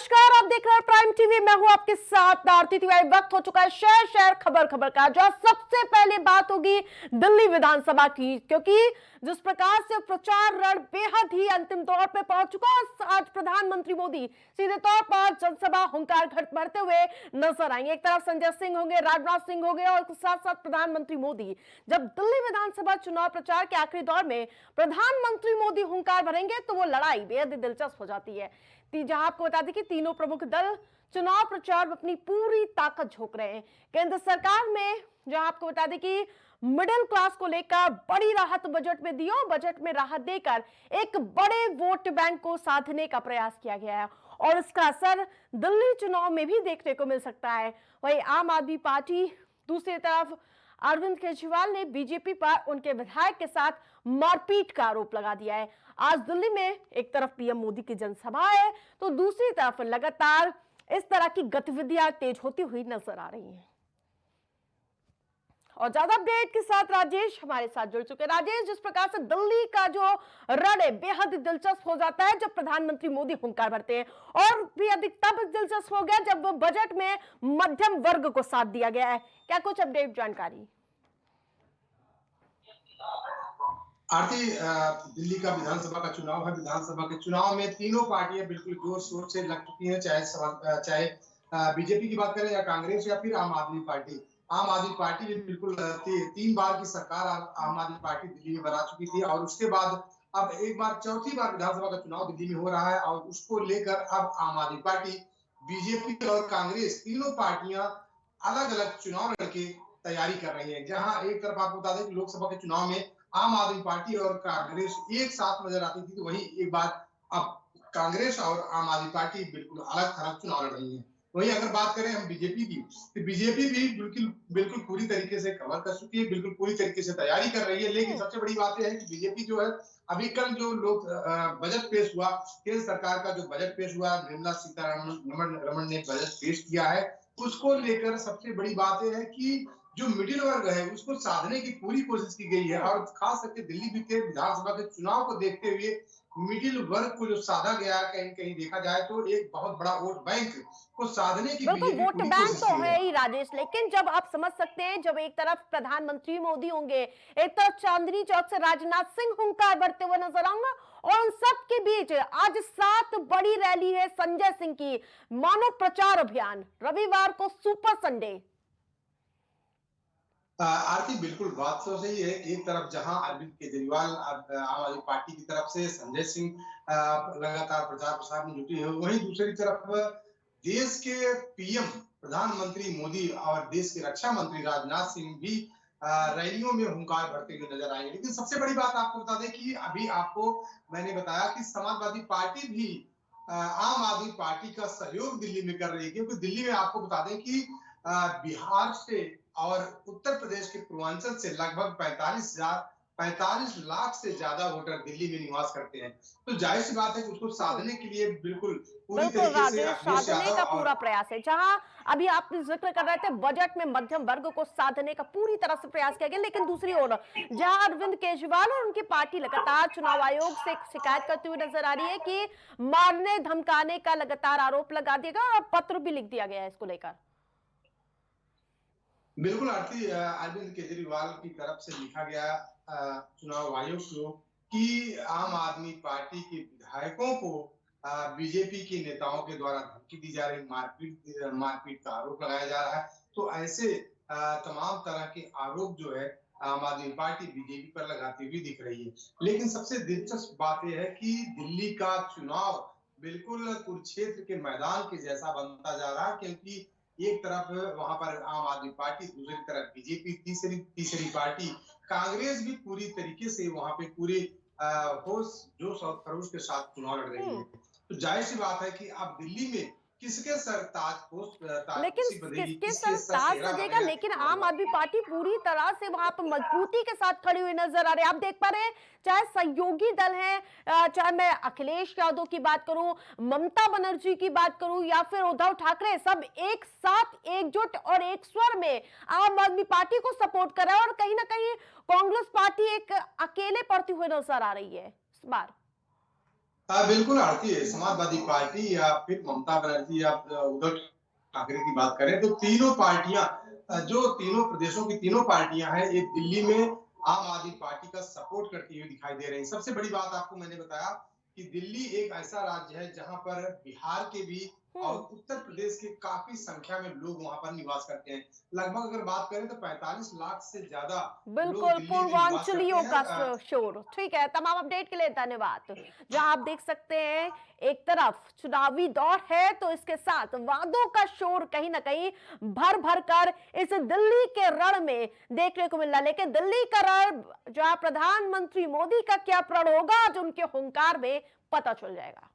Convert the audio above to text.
नमस्कार, आप देख रहे हैं प्राइम टीवी। मैं हूं आपके साथ आरती तिवारी। वक्त हो चुका है शहर शहर खबर खबर का, जहां सबसे पहले बात होगी दिल्ली विधानसभा की, क्योंकि जिस प्रकार से प्रचार रण बेहद ही अंतिम दौर पे पहुंच चुका है। आज प्रधानमंत्री मोदी सीधे तौर पर जनसभा हुंकार भरते हुए नजर आएंगे। एक तरफ संजय सिंह होंगे, राजनाथ सिंह होंगे और साथ साथ प्रधानमंत्री मोदी। जब दिल्ली विधानसभा चुनाव प्रचार के आखिरी दौर में प्रधानमंत्री मोदी हुंकार भरेंगे तो वो लड़ाई बेहद दिलचस्प हो जाती है। जहां आपको बता दें कि तीनों प्रमुख दल चुनाव प्रचार में अपनी पूरी ताकत झोंक रहे हैं। केंद्र सरकार में जहां आपको बता दें कि मिडिल क्लास को लेकर बड़ी राहत बजट में दी और बजट में राहत देकर एक बड़े वोट बैंक को साधने का प्रयास किया गया है और इसका असर दिल्ली चुनाव में भी देखने को मिल सकता है। वहीं आम आदमी पार्टी दूसरी तरफ अरविंद केजरीवाल ने बीजेपी पर उनके विधायक के साथ मारपीट का आरोप लगा दिया है। आज दिल्ली में एक तरफ पीएम मोदी की जनसभा है तो दूसरी तरफ लगातार इस तरह की गतिविधियां तेज होती हुई नजर आ रही हैं। और ज्यादा अपडेट के साथ राजेश हमारे साथ जुड़ चुके हैं। राजेश, जिस प्रकार से दिल्ली का जो रण है बेहद दिलचस्प हो जाता है जब प्रधानमंत्री मोदी हुंकार भरते हैं, और भी अधिक तब दिलचस्प हो गया जब बजट में मध्यम वर्ग को साथ दिया गया है। क्या कुछ अपडेट जानकारी? आरती, दिल्ली का विधानसभा का चुनाव है। विधानसभा के चुनाव में तीनों पार्टियां बिल्कुल जोर शोर से लग चुकी हैं, चाहे बीजेपी की बात करें या कांग्रेस या फिर आम आदमी पार्टी। आम आदमी पार्टी भी बिल्कुल 3 बार की सरकार आम आदमी पार्टी दिल्ली में बना चुकी थी और उसके बाद अब एक बार चौथी बार विधानसभा का चुनाव दिल्ली में हो रहा है और उसको लेकर अब आम आदमी पार्टी, बीजेपी और कांग्रेस तीनों पार्टियां अलग अलग चुनाव लड़के तैयारी कर रही है। जहां एक तरफ आपको बता दें कि लोकसभा के चुनाव में आम आदमी पार्टी और कांग्रेस एक साथ नजर आती थी, तो वहीं एक बार अब कांग्रेस और आम आदमी पार्टी बिल्कुल अलग थलग चुनाव लड़ रही है। वहीं अगर बात करें हम बीजेपी की, तो बीजेपी भी बिल्कुल बिल्कुल पूरी तरीके से कवर कर चुकी है, बिल्कुल पूरी तरीके से तैयारी कर रही है। लेकिन सबसे बड़ी बात यह है कि बीजेपी जो है, अभी कल जो लोग बजट पेश हुआ, केंद्र सरकार का जो बजट पेश हुआ, निर्मला सीतारमण ने बजट पेश किया है, उसको लेकर सबसे बड़ी बात यह है कि जो मिडिल वर्ग है उसको साधने की पूरी कोशिश की गई है और खास करके दिल्ली के विधानसभा के चुनाव को देखते हुए मिडिल वर्ग को जो साधा गया, कहीं कहीं देखा जाए तो एक बहुत बड़ा वोट बैंक को साधने की बिल्कुल बीजेपी वोट पूरी बैंक कोशिश तो की है है। ही राजेश, लेकिन जब आप समझ सकते हैं जब एक तरफ प्रधानमंत्री मोदी होंगे, एक तरफ चांदनी चौक से राजनाथ सिंह हुंकार भरते हुए नजर आऊंगा और उन सब के बीच आज 7 बड़ी रैली है संजय सिंह की, मानो प्रचार अभियान, रविवार को सुपर संडे। आरती, बिल्कुल बात तो सही है। एक तरफ जहां अरविंद केजरीवाल आम आदमी पार्टी की तरफ से, संजय सिंह लगातार प्रचार प्रसार में जुटी है, वहीं दूसरी तरफ देश के पीएम प्रधानमंत्री मोदी और देश के रक्षा मंत्री राजनाथ सिंह भी रैलियों में हुंकार भरते हुए नजर आएंगे। लेकिन सबसे बड़ी बात आपको बता दें कि अभी आपको मैंने बताया कि समाजवादी पार्टी भी आम आदमी पार्टी का सहयोग दिल्ली में कर रही है, क्योंकि दिल्ली में आपको बता दें कि बिहार से और उत्तर प्रदेश के पूर्वांचल से लगभग 45 लाख से ज्यादा वोटर दिल्ली में निवास करते हैं। तो जाहिर सी बात है कि उसको साधने के लिए बिल्कुल पूरी बिल्कुल तरीके से राजेश, अखिलेश साधने यादव का और पूरा प्रयास है। जहां अभी आप जिक्र कर रहे थे बजट में मध्यम वर्ग को साधने का पूरी तरह से प्रयास किया गया, लेकिन दूसरी ओर जहां अरविंद केजरीवाल और उनकी पार्टी लगातार चुनाव आयोग से शिकायत करते हुए नजर आ रही है कि मारने धमकाने का लगातार आरोप लगा दिया गया और पत्र भी लिख दिया गया है इसको लेकर। बिल्कुल आरती, अरविंद केजरीवाल की तरफ से लिखा गया चुनाव आयोग को कि आम आदमी पार्टी के विधायकों को बीजेपी के नेताओं के द्वारा धमकी दी जा रही, मारपीट का आरोप लगाया जा रहा है। तो ऐसे तमाम तरह के आरोप जो है आम आदमी पार्टी बीजेपी पर लगाती हुई दिख रही है। लेकिन सबसे दिलचस्प बात यह है कि दिल्ली का चुनाव बिल्कुल कुरुक्षेत्र के मैदान के जैसा बनता जा रहा है, क्योंकि एक तरफ वहां पर आम आदमी पार्टी, दूसरी तरफ बीजेपी, तीसरी तीसरी पार्टी कांग्रेस भी पूरी तरीके से वहां पे पूरे होश जोश और खरोश के साथ चुनाव लड़ रही है। तो जाहिर सी बात है कि अब दिल्ली में किसके सर ताज लेकिन कुर्सी बनेगी, किसके किसके सर सर ताज सेहरा सजेगा, बनेगा, लेकिन किसकी आम बदला। आदमी पार्टी पूरी तरह से वहां पर मजबूती के साथ खड़ी हुई नजर आ रही है। आप देख पा रहे हैं चाहे सहयोगी दल है, चाहे मैं अखिलेश यादव की बात करूं, ममता बनर्जी की बात करूं या फिर उद्धव ठाकरे, सब एक साथ एकजुट और एक स्वर में आम आदमी पार्टी को सपोर्ट कर रहा है और कहीं ना कहीं कांग्रेस पार्टी एक अकेले पड़ती हुई नजर आ रही है इस बार। बिल्कुल आरती है, समाजवादी पार्टी या फिर ममता बनर्जी या उद्धव ठाकरे की बात करें तो तीनों पार्टियां जो तीनों प्रदेशों की तीनों पार्टियां हैं ये दिल्ली में आम आदमी पार्टी का सपोर्ट करती हुई दिखाई दे रही हैं। सबसे बड़ी बात आपको मैंने बताया कि दिल्ली एक ऐसा राज्य है जहां पर बिहार के भी और हम्म। उत्तर प्रदेश के काफी संख्या में लोग वहां पर निवास करते हैं। लगभग अगर बात करें तो 45 लाख से ज्यादा लोग बिल्कुल, दिल्ली में निवास करते पूर्वांचलियों का हैं। शोर। ठीक है, तमाम अपडेट के लिए धन्यवाद। जहां आप देख सकते हैं, एक तरफ चुनावी दौर है तो इसके साथ वादों का शोर कहीं ना कहीं भर भर कर इस दिल्ली के रण में देखने को मिल रहा है। लेकिन दिल्ली का रण, जहां प्रधानमंत्री मोदी का क्या प्रण होगा, आज उनके हुंकार में पता चल जाएगा।